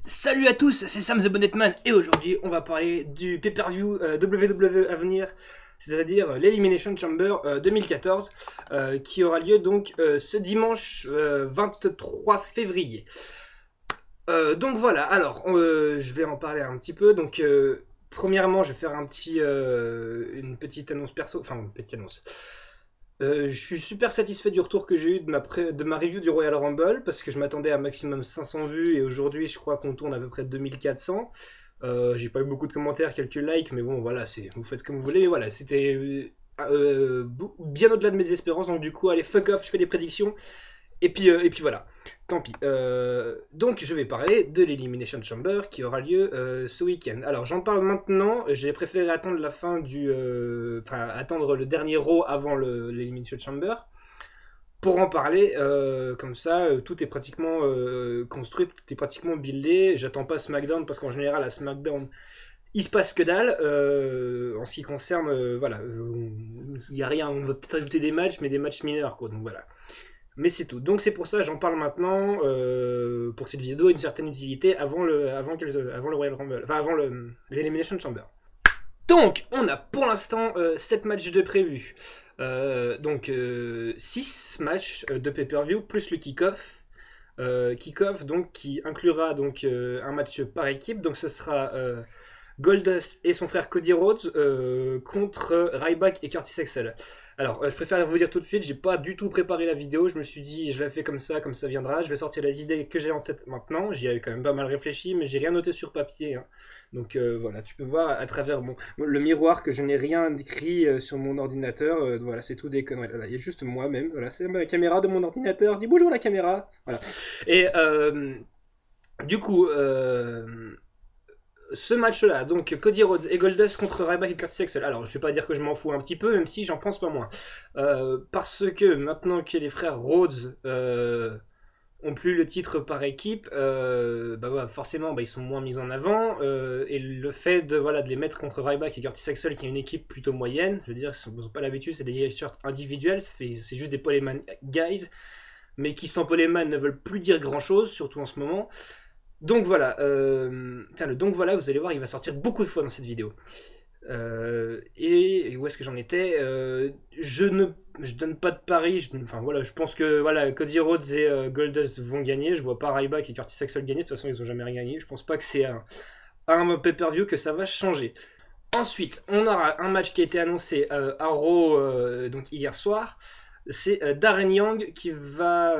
Salut à tous, c'est Sam the Bonnetman et aujourd'hui on va parler du pay-per-view WWE à venir, c'est-à-dire l'Elimination Chamber 2014 qui aura lieu donc ce dimanche 23 février. Donc voilà, alors je vais en parler un petit peu. Donc premièrement, je vais faire une petite annonce perso, enfin une petite annonce. Je suis super satisfait du retour que j'ai eu de ma review du Royal Rumble parce que je m'attendais à un maximum 500 vues et aujourd'hui je crois qu'on tourne à peu près 2400. J'ai pas eu beaucoup de commentaires, quelques likes, mais bon voilà, vous faites comme vous voulez. Voilà, c'était bien au-delà de mes espérances, donc du coup allez fuck off, je fais des prédictions. Et puis voilà, tant pis. Donc je vais parler de l'Elimination Chamber qui aura lieu ce week-end. Alors j'en parle maintenant, j'ai préféré attendre la fin enfin attendre le dernier Raw avant l'Elimination Chamber pour en parler. Comme ça, tout est pratiquement construit, tout est pratiquement buildé. J'attends pas SmackDown parce qu'en général à SmackDown il se passe que dalle en ce qui concerne, voilà, il y a rien, on va peut-être ajouter des matchs, mais des matchs mineurs quoi, donc voilà. Mais c'est tout. Donc c'est pour ça que j'en parle maintenant pour que cette vidéo ait une certaine utilité avant le Royal Rumble, enfin avant l'Elimination Chamber. Donc on a pour l'instant 7 matchs de prévus. Donc 6 matchs de pay-per-view plus le kick-off. Kick-off donc qui inclura donc un match par équipe. Donc ce sera Goldust et son frère Cody Rhodes contre Ryback et Curtis Axel. Alors, je préfère vous dire tout de suite, j'ai pas du tout préparé la vidéo. Je me suis dit, je la fais comme ça viendra. Je vais sortir les idées que j'ai en tête maintenant. J'y avais quand même pas mal réfléchi, mais j'ai rien noté sur papier, hein. Donc voilà, tu peux voir à travers le miroir que je n'ai rien écrit sur mon ordinateur. Voilà, c'est tout des conneries. Voilà, il y a juste moi-même. Voilà, c'est la caméra de mon ordinateur. Dis bonjour la caméra. Voilà. Et du coup, ce match-là, donc Cody Rhodes et Goldust contre Ryback et Curtis Axel. Alors, je vais pas dire que je m'en fous un petit peu, même si j'en pense pas moins. Parce que maintenant que les frères Rhodes ont plus le titre par équipe, bah, voilà, forcément, bah, ils sont moins mis en avant. Et le fait de les mettre contre Ryback et Curtis Axel, qui est une équipe plutôt moyenne, je veux dire, ils n'ont pas l'habitude, c'est des shirts individuels, c'est juste des poleman guys, mais qui sans poleman ne veulent plus dire grand-chose, surtout en ce moment. Donc voilà, donc voilà, vous allez voir, il va sortir beaucoup de fois dans cette vidéo. Et où est-ce que j'en étais je donne pas de pari. Enfin voilà, je pense que voilà, Cody Rhodes et Goldust vont gagner. Je vois pas Ryback et Curtis Axel gagner. De toute façon, ils ont jamais rien gagné. Je pense pas que c'est un pay-per-view que ça va changer. Ensuite, on aura un match qui a été annoncé à Raw donc hier soir. C'est Darren Young qui sera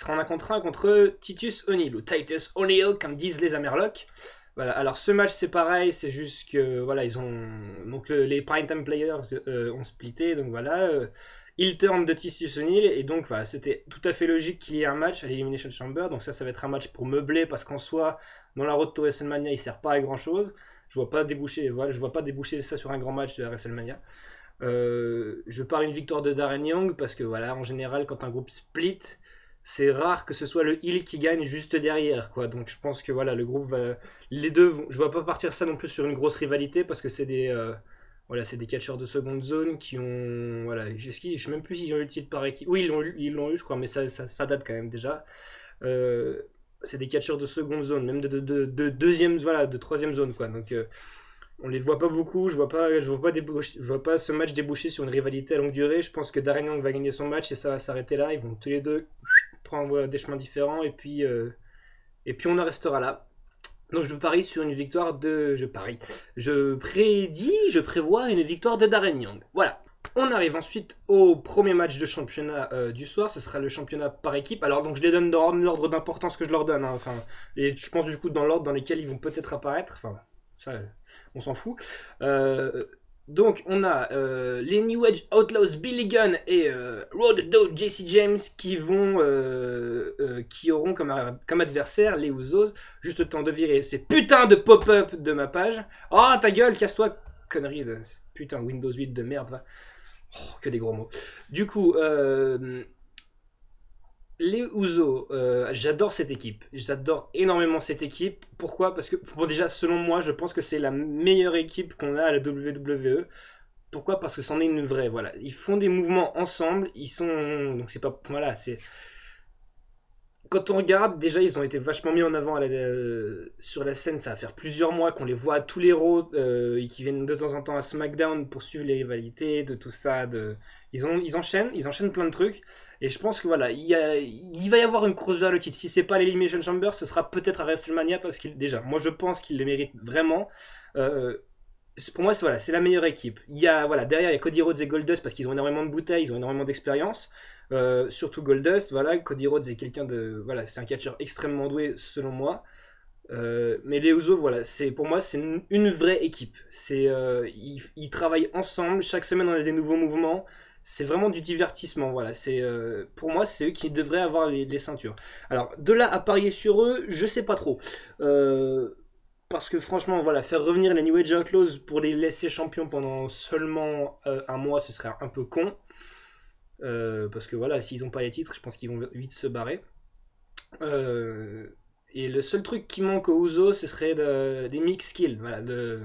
en un contre 1 contre Titus O'Neil ou Titus O'Neil comme disent les Amerlocs. Voilà. Alors ce match c'est pareil, c'est juste que voilà ils ont donc les prime time players ont splitté, donc voilà il turn de Titus O'Neil et donc voilà c'était tout à fait logique qu'il y ait un match à l'Elimination Chamber. Donc ça va être un match pour meubler parce qu'en soi dans la road to WrestleMania il sert pas à grand chose. Je vois pas déboucher ça sur un grand match de la WrestleMania. Je pars une victoire de Darren Young parce que voilà, en général, quand un groupe split, c'est rare que ce soit le heel qui gagne juste derrière, quoi. Donc je pense que voilà, le groupe va, les deux, je vois pas partir ça non plus sur une grosse rivalité parce que c'est des catcheurs de seconde zone qui ont, voilà, je sais même plus s'ils ont eu le titre par équipe. Oui, ils l'ont eu, je crois, mais ça date quand même déjà. Euh, c'est des catcheurs de seconde zone, même de deuxième, voilà, de troisième zone, quoi. Donc on les voit pas beaucoup. Je vois pas ce match déboucher sur une rivalité à longue durée. Je pense que Darren Young va gagner son match et ça va s'arrêter là. Ils vont tous les deux prendre des chemins différents et puis on en restera là. Donc je parie sur une victoire de, je prévois une victoire de Darren Young. Voilà. On arrive ensuite au premier match de championnat du soir. Ce sera le championnat par équipe. Alors donc je les donne dans l'ordre d'importance que je leur donne, hein. Enfin, et je pense du coup dans l'ordre dans lesquels ils vont peut-être apparaître. Enfin, ça, on s'en fout. Euh, donc on a les New Age Outlaws Billy Gunn et Road Dogg JC James qui auront comme adversaire les Usos. Juste le temps de virer ces putains de pop-up de ma page. Oh ta gueule, casse-toi, connerie de putain Windows 8 de merde, va. Oh, que des gros mots. Du coup, les Usos, j'adore cette équipe. J'adore énormément cette équipe. Pourquoi? Parce que, bon, déjà, selon moi, je pense que c'est la meilleure équipe qu'on a à la WWE. Pourquoi? Parce que c'en est une vraie. Voilà, ils font des mouvements ensemble. Ils sont, donc c'est pas, voilà, c'est quand on regarde, déjà ils ont été vachement mis en avant sur la scène. Ça va faire plusieurs mois qu'on les voit à tous les Raw et qui viennent de temps en temps à SmackDown pour suivre les rivalités, de tout ça. Ils enchaînent plein de trucs. Et je pense que voilà, il va y avoir une course vers le titre. Si c'est pas l'Elimination Chamber, ce sera peut-être à WrestleMania parce qu'il déjà, moi je pense qu'ils le méritent vraiment. Euh, pour moi, c'est la meilleure équipe. Voilà, derrière, il y a Cody Rhodes et Goldust parce qu'ils ont énormément de bouteilles, ils ont énormément d'expérience. Surtout Goldust, voilà. Cody Rhodes est voilà, c'est un catcheur extrêmement doué selon moi. Mais les Usos, voilà, pour moi, c'est une vraie équipe. Ils travaillent ensemble. Chaque semaine, on a des nouveaux mouvements. C'est vraiment du divertissement, voilà. Pour moi, c'est eux qui devraient avoir les ceintures. Alors, de là à parier sur eux, je sais pas trop. Parce que franchement, voilà, faire revenir les New Age Outlaws pour les laisser champions pendant seulement un mois, ce serait un peu con. Parce que voilà, s'ils n'ont pas les titres, je pense qu'ils vont vite se barrer. Et le seul truc qui manque aux Usos, ce serait des mix skills, voilà, de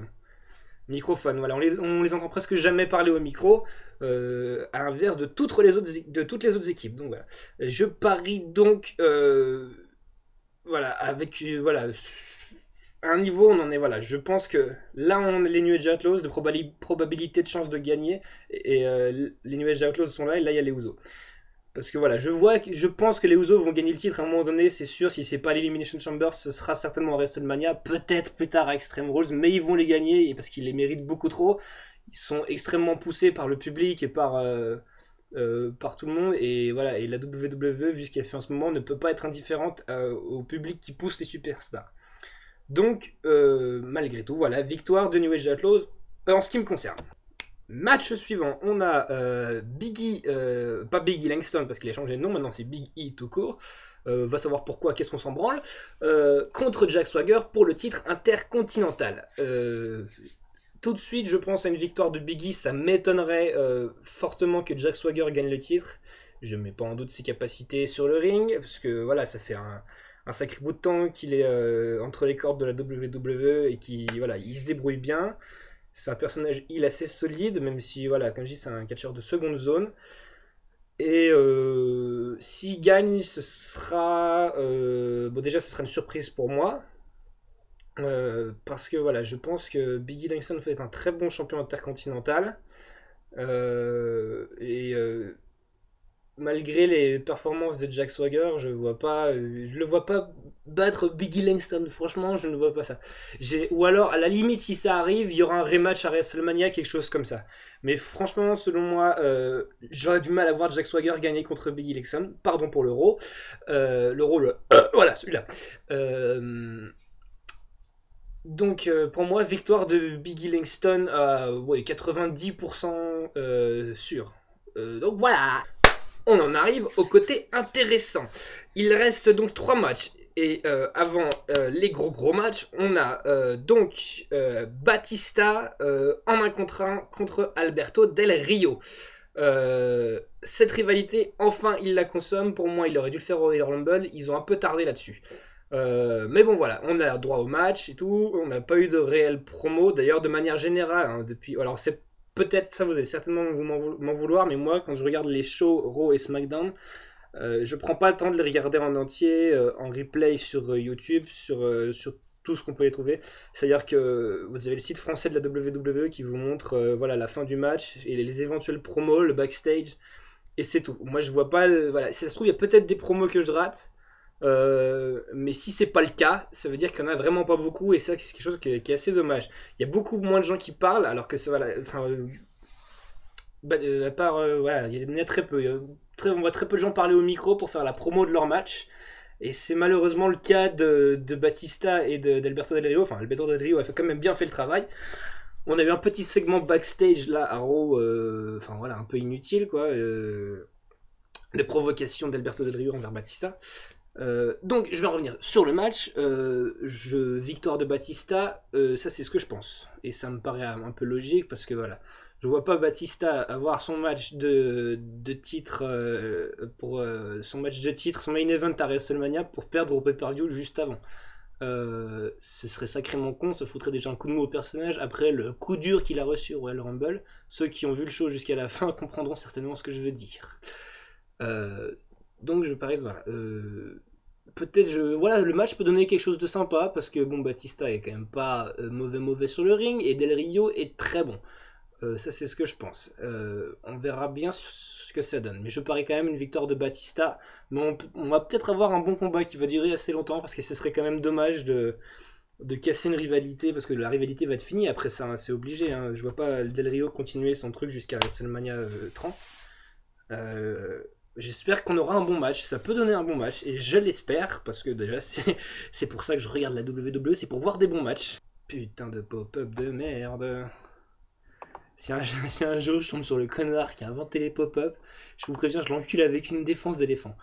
microphone. Voilà, on les entend presque jamais parler au micro, à l'inverse de toutes les autres équipes. Donc voilà, je parie donc, voilà, avec voilà. À un niveau, on en est, voilà, je pense que là, on a les New Age Outlaws, de probabilité de chance de gagner, et les New Age Outlaws sont là, et là, il y a les Usos. Parce que voilà, je pense que les Usos vont gagner le titre à un moment donné, c'est sûr. Si c'est pas l'Elimination Chamber, ce sera certainement à WrestleMania, peut-être plus tard à Extreme Rules, mais ils vont les gagner et parce qu'ils les méritent beaucoup trop. Ils sont extrêmement poussés par le public et par tout le monde. Et voilà, et la WWE, vu ce qu'elle fait en ce moment, ne peut pas être indifférente au public qui pousse les superstars. Donc, malgré tout, voilà, victoire de New Age Outlaws en ce qui me concerne. Match suivant, on a Biggie, pas Biggie Langston parce qu'il a changé de nom, maintenant c'est Big E tout court. Va savoir pourquoi, qu'est-ce qu'on s'en branle. Contre Jack Swagger pour le titre intercontinental. Tout de suite, je pense à une victoire de Biggie. Ça m'étonnerait fortement que Jack Swagger gagne le titre. Je ne mets pas en doute ses capacités sur le ring parce que voilà, ça fait un sacré bout de temps qu'il est entre les cordes de la WWE et qu'il voilà, il se débrouille bien. C'est un personnage assez solide, même si, voilà, comme je dis, c'est un catcheur de seconde zone. Et s'il gagne, ce sera... bon, déjà, ce sera une surprise pour moi. Parce que, voilà, je pense que Biggie Langston fait un très bon champion intercontinental. Et malgré les performances de Jack Swagger, je le vois pas battre Biggie Langston. Franchement, je ne vois pas ça. Ou alors, à la limite, si ça arrive, il y aura un rematch à WrestleMania, quelque chose comme ça. Mais franchement, selon moi, j'aurais du mal à voir Jack Swagger gagner contre Biggie Langston. Pardon pour l'euro. Voilà, celui-là. Donc, pour moi, victoire de Biggie Langston à 90% sûr. Donc voilà. On en arrive au côté intéressant. Il reste donc 3 matchs. Et avant les gros matchs, on a donc Batista en 1 contre 1 contre Alberto Del Rio. Cette rivalité, enfin, il la consomme. Pour moi, il aurait dû le faire au Royal Rumble. Ils ont un peu tardé là-dessus. Mais bon, voilà, on a droit au match et tout. On n'a pas eu de réelle promo. D'ailleurs, de manière générale, hein, depuis. Alors, c'est peut-être ça, vous allez certainement m'en vouloir, mais moi, quand je regarde les shows Raw et SmackDown, je prends pas le temps de les regarder en entier, en replay sur YouTube, sur tout ce qu'on peut les trouver. C'est-à-dire que vous avez le site français de la WWE qui vous montre voilà, la fin du match et les éventuels promos, le backstage, et c'est tout. Moi, je vois pas. Voilà, si ça se trouve, il y a peut-être des promos que je rate. Mais si c'est pas le cas, ça veut dire qu'il y en a vraiment pas beaucoup et ça c'est quelque chose qui est assez dommage. Il y a beaucoup moins de gens qui parlent alors que voilà, enfin, à part voilà, il y en a très peu. On voit très peu de gens parler au micro pour faire la promo de leur match. Et c'est malheureusement le cas de Batista et d'Alberto Del Rio. Enfin, Alberto Del Rio a quand même bien fait le travail. On a eu un petit segment backstage là à Raw, enfin voilà, un peu inutile quoi. Les provocations d'Alberto Del Rio envers Batista. Donc je vais en revenir sur le match. Victoire de Batista, ça c'est ce que je pense. Et ça me paraît un peu logique parce que voilà, je vois pas Batista avoir son match de titre pour son match de titre, son main event à WrestleMania pour perdre au pay-per-view juste avant. Ce serait sacrément con, ça foutrait déjà un coup de mou au personnage après le coup dur qu'il a reçu au Royal Rumble. Ceux qui ont vu le show jusqu'à la fin comprendront certainement ce que je veux dire. Donc je parie, voilà. peut-être, voilà, le match peut donner quelque chose de sympa parce que bon, Batista est quand même pas mauvais sur le ring et Del Rio est très bon. Ça, c'est ce que je pense. On verra bien ce que ça donne. Mais je parie quand même une victoire de Batista. Mais on va peut-être avoir un bon combat qui va durer assez longtemps parce que ce serait quand même dommage de casser une rivalité parce que la rivalité va être finie après ça, hein, c'est obligé. Hein. Je vois pas Del Rio continuer son truc jusqu'à WrestleMania 30. J'espère qu'on aura un bon match. Ça peut donner un bon match et je l'espère parce que déjà c'est pour ça que je regarde la WWE, c'est pour voir des bons matchs. Putain de pop-up de merde. Si un jour je tombe sur le connard qui a inventé les pop-up, je vous préviens, je l'encule avec une défense d'éléphant.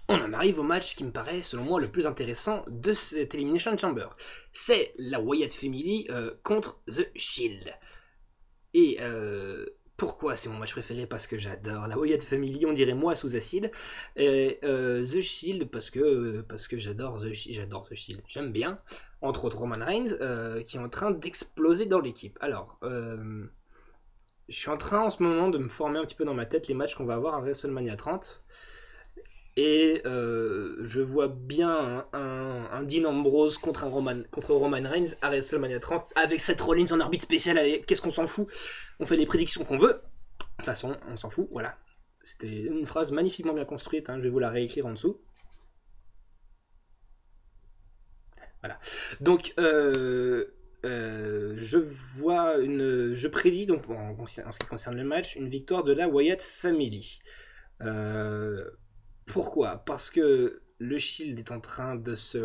On en arrive au match qui me paraît, selon moi, le plus intéressant de cette Elimination Chamber. C'est la Wyatt Family contre The Shield. Et pourquoi c'est mon match préféré? Parce que j'adore la Wyatt Family, on dirait moi sous acide. Et The Shield parce que j'adore The Shield. J'aime bien. Entre autres Roman Reigns qui est en train d'exploser dans l'équipe. Alors, je suis en train en ce moment de me former un petit peu dans ma tête les matchs qu'on va avoir à WrestleMania 30. Et je vois bien un Dean Ambrose contre Roman Reigns à WrestleMania 30 avec Seth Rollins en arbitre spécial. Allez, qu'est-ce qu'on s'en fout? On fait les prédictions qu'on veut. De toute façon, on s'en fout. Voilà. C'était une phrase magnifiquement bien construite. Hein, je vais vous la réécrire en dessous. Voilà. Donc, je prédis donc en ce qui concerne le match une victoire de la Wyatt Family. Pourquoi? Parce que le Shield est en train de se...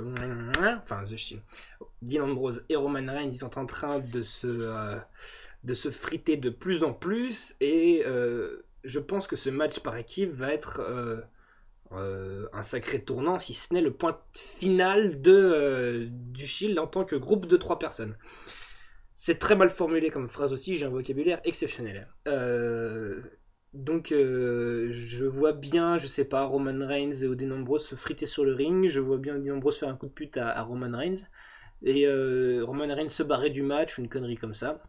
Enfin, The Shield. Dean Ambrose et Roman Reigns, ils sont en train de se friter de plus en plus. Et je pense que ce match par équipe va être un sacré tournant, si ce n'est le point final du Shield en tant que groupe de 3 personnes. C'est très mal formulé comme phrase aussi, j'ai un vocabulaire exceptionnel. Donc je vois bien, je sais pas, Roman Reigns et Dean Ambrose se friter sur le ring, je vois bien Dean Ambrose faire un coup de pute à Roman Reigns, et Roman Reigns se barrer du match, une connerie comme ça.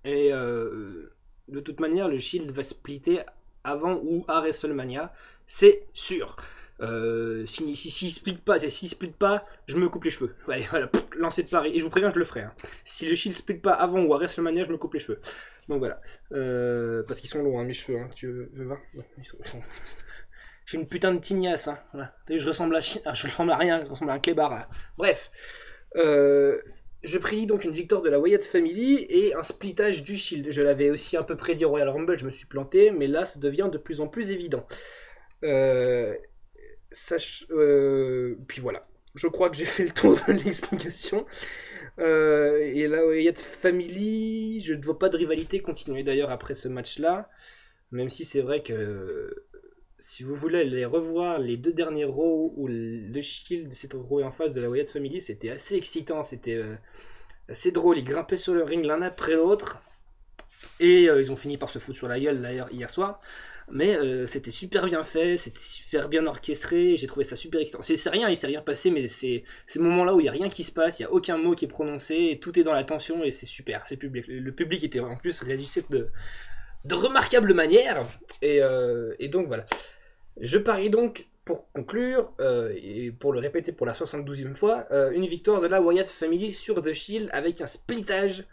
Et de toute manière, le Shield va splitter avant ou à WrestleMania, c'est sûr. S'il split pas, je me coupe les cheveux. Ouais, voilà, lancer de pari. Et je vous préviens, je le ferai. Hein. Si le Shield split pas avant ou à WrestleMania, je me coupe les cheveux. Donc voilà. Parce qu'ils sont longs, hein, mes cheveux. Hein. Tu veux voir? Ils sont... J'ai une putain de tignasse. Hein. Voilà. Je ressemble à rien. Je ressemble à un clébard. Là. Bref. Je prédis donc une victoire de la Wyatt Family et un splittage du Shield. Je l'avais aussi un peu prédit au Royal Rumble, je me suis planté, mais là ça devient de plus en plus évident. Puis voilà, je crois que j'ai fait le tour de l'explication. Et la Wyatt Family, je ne vois pas de rivalité continuer d'ailleurs après ce match-là, même si c'est vrai que si vous voulez les revoir, les 2 derniers Raw où le Shield s'est retrouvé en face de la Wyatt Family, c'était assez excitant, c'était assez drôle. Ils grimpaient sur le ring l'un après l'autre et ils ont fini par se foutre sur la gueule d'ailleurs hier soir. Mais c'était super bien fait, c'était super bien orchestré, j'ai trouvé ça super excitant. Il s'est rien passé, mais c'est ces moments-là où il n'y a rien qui se passe, il n'y a aucun mot qui est prononcé, et tout est dans la tension et c'est super. Le public était en plus réagissait de remarquable manière, et donc voilà. Je parie donc, pour conclure, et pour le répéter pour la 72e fois, une victoire de la Wyatt Family sur The Shield avec un splittage.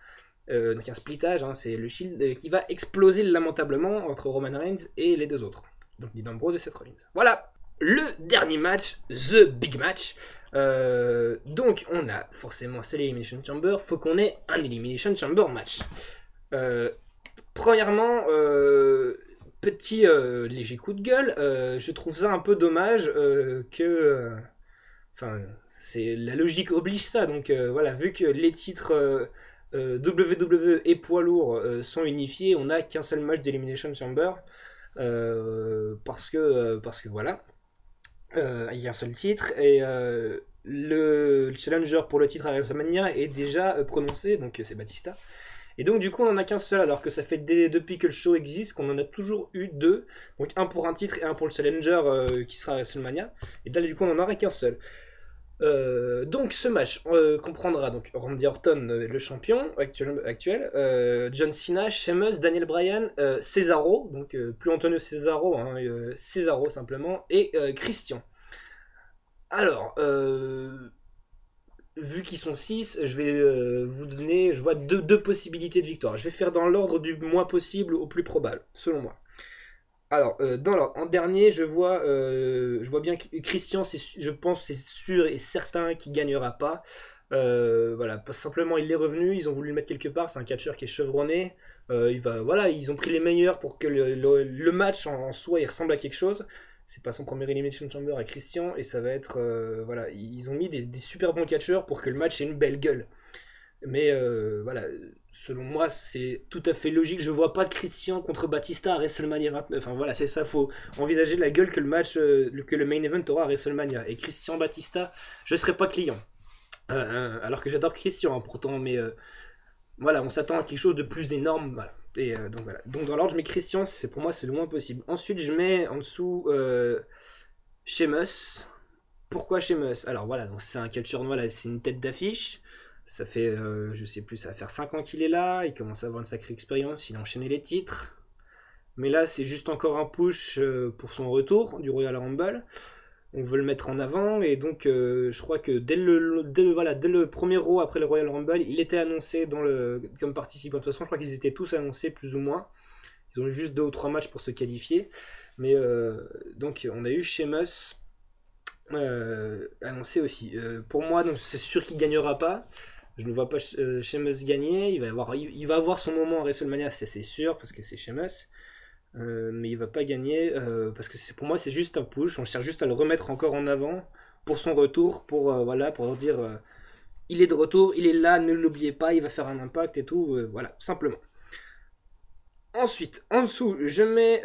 Donc un splittage, hein, c'est le Shield qui va exploser lamentablement entre Roman Reigns et les 2 autres. Donc Dean Ambrose et Seth Rollins. Voilà, le dernier match, The Big Match. Donc on a forcément c'est l'Elimination Chamber, faut qu'on ait un Elimination Chamber match. Premièrement, petit léger coup de gueule, je trouve ça un peu dommage que... Enfin, c'est la logique oblige ça, donc voilà, vu que les titres... WWE et poids lourd sont unifiés, on n'a qu'un seul match d'Elimination Chamber parce que voilà, il y a un seul titre et le challenger pour le titre à WrestleMania est déjà prononcé, donc c'est Batista. Et donc du coup on en a qu'un seul, alors que ça fait depuis que le show existe qu'on en a toujours eu 2, donc un pour un titre et un pour le challenger qui sera à WrestleMania. Et là du coup on n'en aura qu'un seul. Donc ce match comprendra donc Randy Orton, le champion actuel, John Cena, Sheamus, Daniel Bryan, Cesaro, donc plus Antonio Cesaro, hein, Cesaro simplement, et Christian. Alors, vu qu'ils sont 6, je vais vous donner, je vois deux possibilités de victoire. Je vais faire dans l'ordre du moins possible au plus probable, selon moi. Alors, en dernier, je vois bien que Christian, je pense, c'est sûr et certain qu'il gagnera pas. Voilà, simplement il est revenu, ils ont voulu le mettre quelque part. C'est un catcheur qui est chevronné. Voilà, ils ont pris les meilleurs pour que le match en soi il ressemble à quelque chose. C'est pas son premier Elimination Chamber à Christian et ça va être voilà, ils ont mis des super bons catcheurs pour que le match ait une belle gueule. Mais voilà, selon moi, c'est tout à fait logique. Je vois pas de Christian contre Batista à WrestleMania 29. Enfin voilà, c'est ça, faut envisager la gueule que que le main event aura à WrestleMania. Et Christian Batista, je serai pas client. Alors que j'adore Christian, hein, pourtant, mais voilà, on s'attend à quelque chose de plus énorme. Voilà. Et donc voilà. Donc dans l'ordre, je mets Christian, c'est pour moi c'est le moins possible. Ensuite, je mets en dessous Sheamus. Pourquoi Sheamus? Alors voilà, donc c'est un catcheur, voilà, c'est une tête d'affiche. Ça fait, je sais plus, ça va faire 5 ans qu'il est là. Il commence à avoir une sacrée expérience. Il a enchaîné les titres. Mais là, c'est juste encore un push pour son retour du Royal Rumble. On veut le mettre en avant. Et donc, je crois que dès le premier Raw après le Royal Rumble, il était annoncé comme participant. De toute façon, je crois qu'ils étaient tous annoncés plus ou moins. Ils ont eu juste 2 ou 3 matchs pour se qualifier. Mais donc, on a eu Sheamus annoncé aussi. Pour moi, donc c'est sûr qu'il gagnera pas. Je ne vois pas Sheamus gagner. Il va avoir son moment à WrestleMania, c'est sûr, parce que c'est Sheamus. Mais il va pas gagner parce que pour moi c'est juste un push. On cherche juste à le remettre encore en avant pour son retour, voilà, pour dire il est de retour, il est là, ne l'oubliez pas, il va faire un impact et tout, voilà, simplement. Ensuite, en dessous, je mets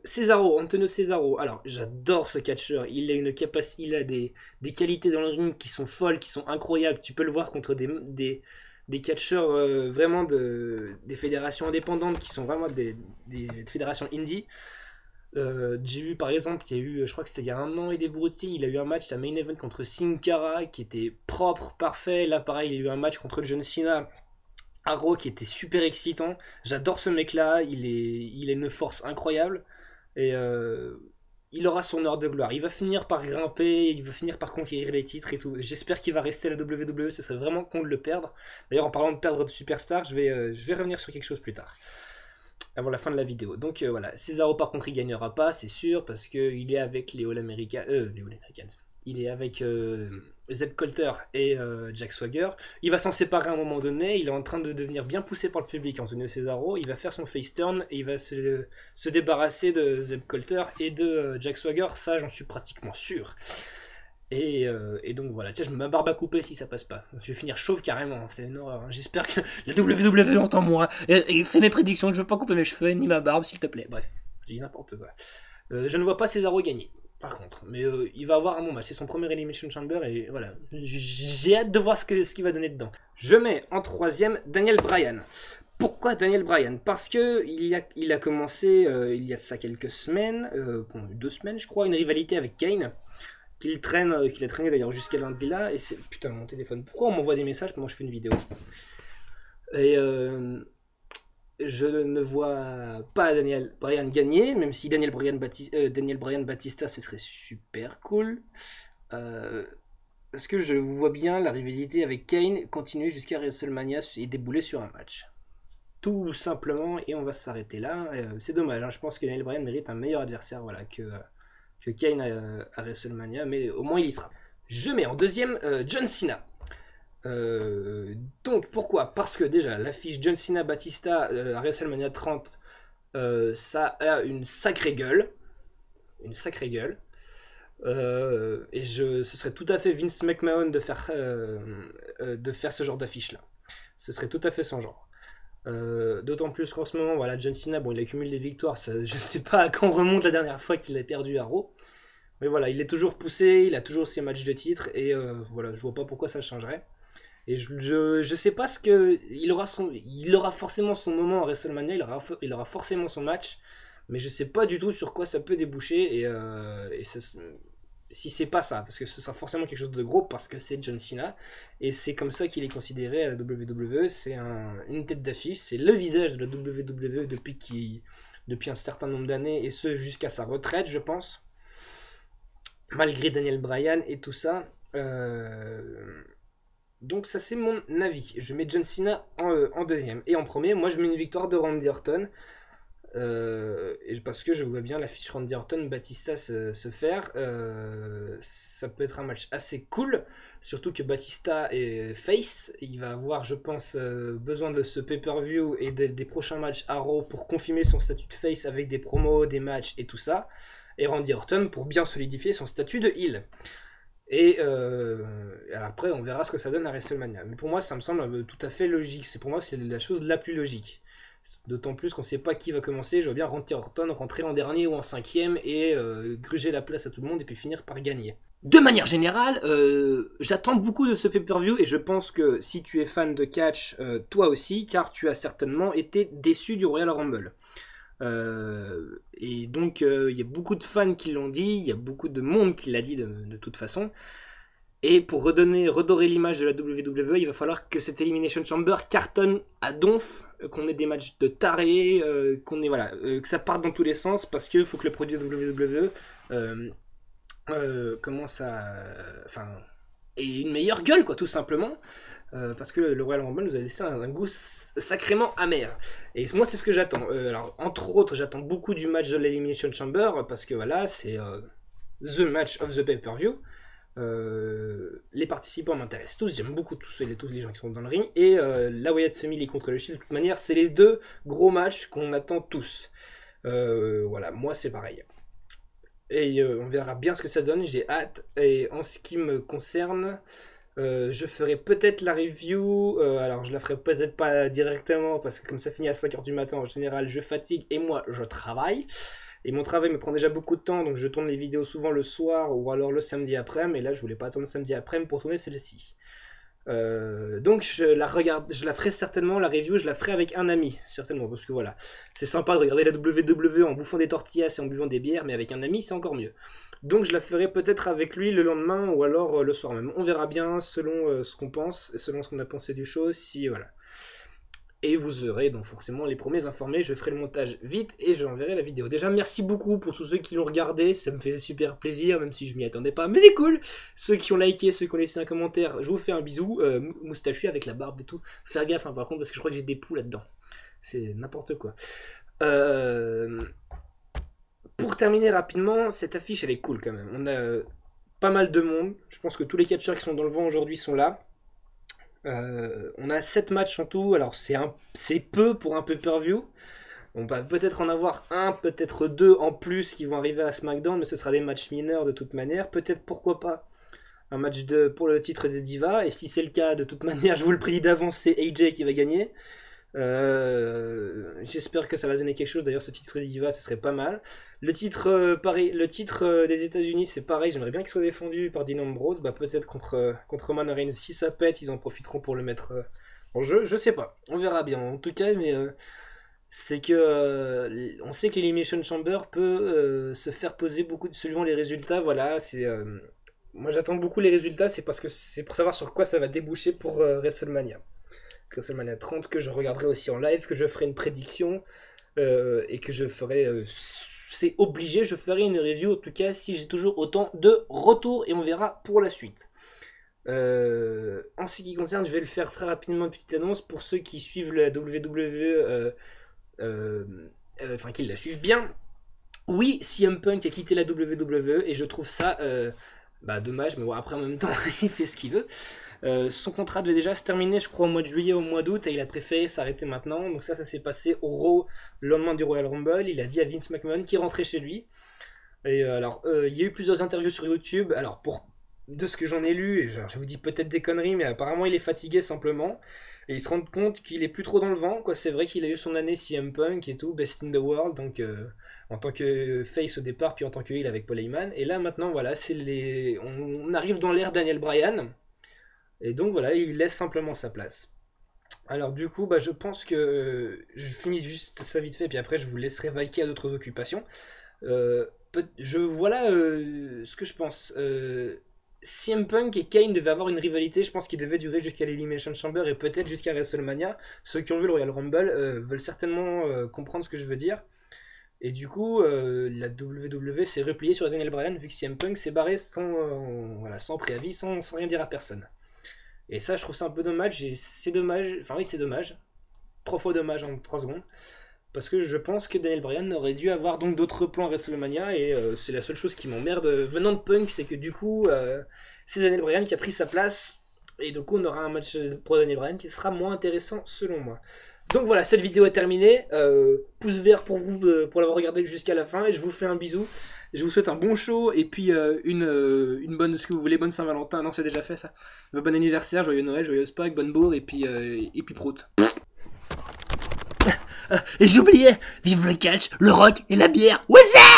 Cesaro, Antonio Cesaro. Alors, j'adore ce catcheur. Il a des qualités dans le ring qui sont folles, qui sont incroyables. Tu peux le voir contre des catcheurs vraiment des fédérations indépendantes qui sont vraiment des fédérations indie. J'ai vu par exemple, il y a eu, je crois que c'était il y a 1 an et des broutilles, il a eu un match à Main Event contre Sin Cara qui était propre, parfait. Là, pareil, il a eu un match contre John Cena Arrow qui était super excitant. J'adore ce mec-là, il a une force incroyable et il aura son heure de gloire. Il va finir par grimper, il va finir par conquérir les titres et tout. J'espère qu'il va rester à la WWE, ce serait vraiment con de le perdre. D'ailleurs, en parlant de perdre de superstar, je vais revenir sur quelque chose plus tard, avant la fin de la vidéo. Donc voilà, Cesaro par contre il gagnera pas, c'est sûr, parce qu'il est avec les All-Americans. Il est avec Zeb Colter et Jack Swagger. Il va s'en séparer à un moment donné. Il est en train de devenir bien poussé par le public, Antonio Cesaro. Il va faire son face turn et il va se débarrasser de Zeb Colter et de Jack Swagger. Ça, j'en suis pratiquement sûr. Et donc voilà, tiens, je me mets ma barbe à couper si ça passe pas. Je vais finir chauve carrément, c'est une horreur. Hein. J'espère que la WWE entend moi et fait mes prédictions. Je veux pas couper mes cheveux ni ma barbe, s'il te plaît. Bref, j'ai dit n'importe quoi. Je ne vois pas Cesaro gagner, par contre. Mais il va avoir un bon match. C'est son premier Elimination Chamber et voilà. J'ai hâte de voir ce qu'il va donner dedans. Je mets en troisième Daniel Bryan. Pourquoi Daniel Bryan? Parce que il a commencé il y a de ça quelques semaines, 2 semaines je crois, une rivalité avec Kane qu'il a traîné d'ailleurs jusqu'à lundi là. Et c'est putain mon téléphone. Pourquoi on m'envoie des messages pendant que je fais une vidéo? Et je ne vois pas Daniel Bryan gagner, même si Daniel Bryan Batista ce serait super cool. Euh, Parce que je vois bien la rivalité avec Kane continuer jusqu'à WrestleMania et débouler sur un match. Tout simplement, et on va s'arrêter là. C'est dommage, hein, je pense que Daniel Bryan mérite un meilleur adversaire voilà, que Kane à WrestleMania, mais au moins il y sera. Je mets en deuxième John Cena. Donc pourquoi? Parce que déjà l'affiche John Cena Batista à WrestleMania 30, ça a une sacrée gueule, une sacrée gueule. Ce serait tout à fait Vince McMahon de faire ce genre d'affiche là. Ce serait tout à fait son genre. D'autant plus qu'en ce moment, voilà, John Cena, bon, il accumule des victoires. Je sais pas à quand remonte la dernière fois qu'il a perdu à Raw. Mais voilà, il est toujours poussé, il a toujours ses matchs de titre. Et voilà, je vois pas pourquoi ça changerait. Et je sais pas ce que. Il aura forcément son moment à WrestleMania, il aura forcément son match. Mais je sais pas du tout sur quoi ça peut déboucher. Si c'est pas ça, parce que ce sera forcément quelque chose de gros parce que c'est John Cena et c'est comme ça qu'il est considéré à la WWE. C'est une tête d'affiche, c'est le visage de la WWE depuis un certain nombre d'années et ce jusqu'à sa retraite, je pense. malgré Daniel Bryan et tout ça. Donc ça c'est mon avis. Je mets John Cena en deuxième. Et en premier, moi je mets une victoire de Randy Orton. Et parce que je vois bien la fiche Randy Orton Batista se faire. Ça peut être un match assez cool, surtout que Batista est face. Il va avoir, je pense, besoin de ce pay-per-view et des prochains matchs à Raw pour confirmer son statut de face avec des promos, des matchs et tout ça. Et Randy Orton pour bien solidifier son statut de heel. Et après, on verra ce que ça donne à WrestleMania. Mais pour moi, ça me semble tout à fait logique. Pour moi, c'est la chose la plus logique. D'autant plus qu'on ne sait pas qui va commencer. Je vois bien Randy Orton rentrer en dernier ou en cinquième et gruger la place à tout le monde et puis finir par gagner. De manière générale, j'attends beaucoup de ce pay-per-view et je pense que si tu es fan de catch, toi aussi, car tu as certainement été déçu du Royal Rumble. Et donc il y a beaucoup de fans qui l'ont dit, il y a beaucoup de monde qui l'a dit de toute façon. Et pour redorer l'image de la WWE, il va falloir que cette Elimination Chamber cartonne à donf, qu'on ait des matchs de tarés, que ça parte dans tous les sens, parce qu'il faut que le produit WWE commence enfin, ait une meilleure gueule, quoi, tout simplement. Parce que le Royal Rumble nous a laissé un goût sacrément amer. Et moi, c'est ce que j'attends. Alors, entre autres, j'attends beaucoup du match de l'Elimination Chamber, parce que voilà, c'est the match of the pay-per-view. Les participants m'intéressent tous, j'aime beaucoup tous les gens qui sont dans le ring. Et la Wyatt Family contre le Shield, de toute manière, c'est les deux gros matchs qu'on attend tous. Voilà, moi c'est pareil. Et on verra bien ce que ça donne, j'ai hâte. Et en ce qui me concerne, je ferai peut-être la review, alors je la ferai peut-être pas directement parce que comme ça finit à 5h du matin en général je fatigue et moi je travaille. Et mon travail me prend déjà beaucoup de temps donc je tourne les vidéos souvent le soir ou alors le samedi après, mais là je voulais pas attendre le samedi après pour tourner celle-ci. Donc je la ferai certainement, la review, je la ferai avec un ami, certainement, parce que voilà, c'est sympa de regarder la WWE en bouffant des tortillas et en buvant des bières, mais avec un ami c'est encore mieux. Donc je la ferai peut-être avec lui le lendemain ou alors le soir même. On verra bien selon ce qu'on pense, selon ce qu'on a pensé du show, si voilà. Et vous aurez donc forcément les premiers informés, je ferai le montage vite et je enverrai la vidéo. Déjà merci beaucoup pour tous ceux qui l'ont regardé, ça me fait super plaisir même si je m'y attendais pas, mais c'est cool. Ceux qui ont liké, ceux qui ont laissé un commentaire, je vous fais un bisou, moustachu avec la barbe et tout. Faire gaffe par contre parce que je crois que j'ai des poux là-dedans, c'est n'importe quoi. Pour terminer rapidement, cette affiche elle est cool quand même, on a pas mal de monde, je pense que tous les catcheurs qui sont dans le vent aujourd'hui sont là. On a 7 matchs en tout, alors c'est peu pour un pay-per-view. On va peut-être en avoir un, peut-être deux en plus qui vont arriver à SmackDown, mais ce sera des matchs mineurs de toute manière. Peut-être pourquoi pas un match pour le titre des Divas, et si c'est le cas, de toute manière, je vous le prie d'avance, c'est AJ qui va gagner. J'espère que ça va donner quelque chose. D'ailleurs, ce titre d'Iva, ce serait pas mal. Le titre, des États-Unis, c'est pareil. J'aimerais bien qu'il soit défendu par Dean Ambrose. Bah, peut-être contre Roman Reigns. Si ça pète, ils en profiteront pour le mettre en jeu. Je sais pas. On verra bien. En tout cas, mais c'est que on sait que l'Elimination Chamber peut se faire poser beaucoup suivant les résultats. Voilà, moi j'attends beaucoup les résultats. C'est parce que c'est pour savoir sur quoi ça va déboucher pour WrestleMania. WrestleMania 30 que je regarderai aussi en live, que je ferai une prédiction et que je ferai, c'est obligé, je ferai une review en tout cas si j'ai toujours autant de retours et on verra pour la suite. En ce qui concerne, je vais le faire très rapidement une petite annonce pour ceux qui suivent la WWE, enfin qui la suivent bien. Oui, CM Punk a quitté la WWE et je trouve ça dommage, mais bon, après en même temps il fait ce qu'il veut. Son contrat devait déjà se terminer, je crois, au mois de juillet, au mois d'août, et il a préféré s'arrêter maintenant. Donc ça s'est passé au Raw le lendemain du Royal Rumble. Il a dit à Vince McMahon qu'il rentrait chez lui. Et alors, il y a eu plusieurs interviews sur YouTube. Alors, de ce que j'en ai lu, et je vous dis peut-être des conneries, mais apparemment il est fatigué simplement. Et il se rend compte qu'il est plus trop dans le vent, quoi. C'est vrai qu'il a eu son année CM Punk et tout, Best in the World, donc en tant que face au départ, puis en tant que heel avec Paul Heyman. Et là maintenant, voilà, on arrive dans l'ère Daniel Bryan. Et donc voilà, il laisse simplement sa place. Alors du coup, je pense que je finis juste ça vite fait, puis après je vous laisserai vaquer à d'autres occupations. Voilà ce que je pense. CM Punk et Kane devaient avoir une rivalité, je pense qu'ils devaient durer jusqu'à l'Elimination Chamber et peut-être jusqu'à WrestleMania. Ceux qui ont vu le Royal Rumble veulent certainement comprendre ce que je veux dire. Et du coup, la WWE s'est repliée sur Daniel Bryan vu que CM Punk s'est barré voilà, sans préavis, sans rien dire à personne. Et ça, je trouve ça un peu dommage. Et c'est dommage, enfin oui, c'est dommage. 3 fois dommage en 3 secondes. Parce que je pense que Daniel Bryan aurait dû avoir donc d'autres plans à WrestleMania. Et c'est la seule chose qui m'emmerde venant de Punk, c'est que du coup, c'est Daniel Bryan qui a pris sa place. Et du coup, on aura un match pour Daniel Bryan qui sera moins intéressant selon moi. Donc voilà, cette vidéo est terminée. Pouce vert pour vous pour l'avoir regardé jusqu'à la fin. Et je vous fais un bisou. Je vous souhaite un bon show et puis une bonne, ce que vous voulez, bonne Saint-Valentin. Non, c'est déjà fait ça. Bon anniversaire, joyeux Noël, joyeuse Pâques, bonne bourre et puis prout. Et j'oubliais, vive le catch, le rock et la bière. What's up?